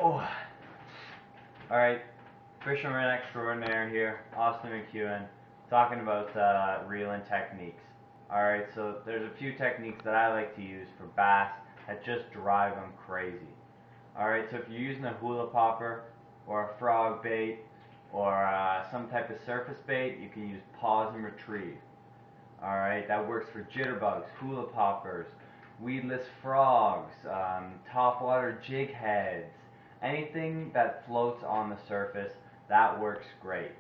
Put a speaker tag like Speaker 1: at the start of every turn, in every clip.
Speaker 1: Oh. Alright, fisherman extraordinaire here, Austin McEwen, talking about reeling techniques. Alright, so there's a few techniques that I like to use for bass that just drive them crazy. Alright, so if you're using a hula popper or a frog bait or some type of surface bait, you can use pause and retrieve. Alright, that works for jitterbugs, hula poppers, weedless frogs, topwater jig heads, anything that floats on the surface, that works great.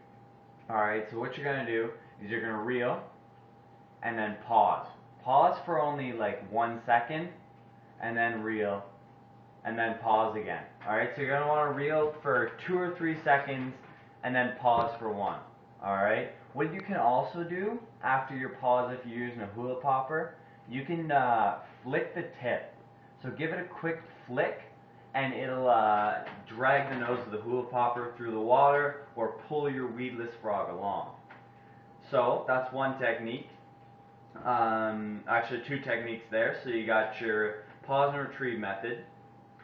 Speaker 1: Alright, so what you're going to do is you're going to reel and then pause. Pause for only like 1 second and then reel and then pause again. Alright, so you're going to want to reel for 2 or 3 seconds and then pause for 1. Alright, what you can also do after your pause, if you're using a hula popper, you can flick the tip. So give it a quick flick and it'll drag the nose of the hula popper through the water or pull your weedless frog along. So that's one technique. Actually, two techniques there. So you got your pause and retrieve method,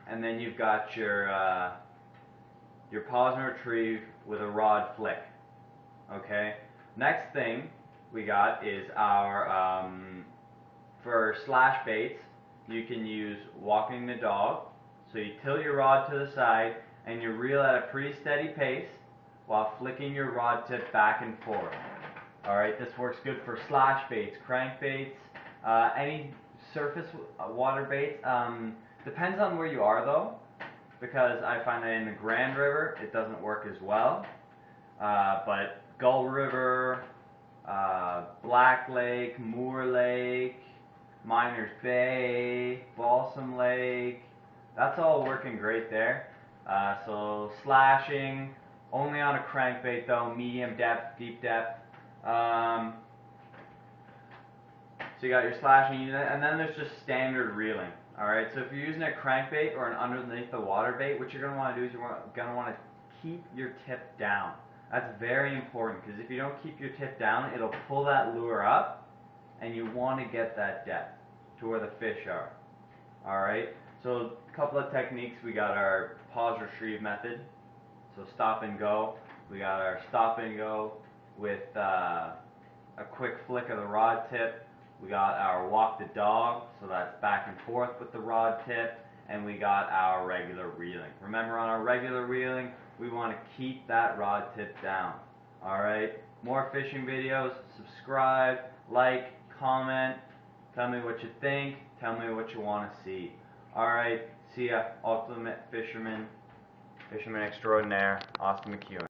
Speaker 1: and then you've got your pause and retrieve with a rod flick. Okay. Next thing we got is our for slash baits. You can use walking the dog. So you tilt your rod to the side and you reel at a pretty steady pace while flicking your rod tip back and forth. Alright, this works good for slash baits, crankbaits, any surface water baits. Depends on where you are though, because I find that in the Grand River it doesn't work as well. But Gull River, Black Lake, Moore Lake, Miners Bay, Balsam Lake, that's all working great there. So slashing, only on a crankbait though, medium depth, deep depth. So you got your slashing, and then there's just standard reeling. Alright, so if you're using a crankbait or an underneath the water bait, what you're going to want to do is you're going to want to keep your tip down. That's very important, because if you don't keep your tip down, it'll pull that lure up, and you want to get that depth to where the fish are. Alright, so a couple of techniques. We got our pause retrieve method, so stop and go. We got our stop and go with a quick flick of the rod tip. We got our walk the dog, so that's back and forth with the rod tip, and we got our regular reeling. Remember, on our regular reeling, we want to keep that rod tip down. Alright, more fishing videos, subscribe, like, comment, tell me what you think, tell me what you want to see. Alright, see ya, Ultimate Fisherman, Fisherman Extraordinaire, Austin McEwen.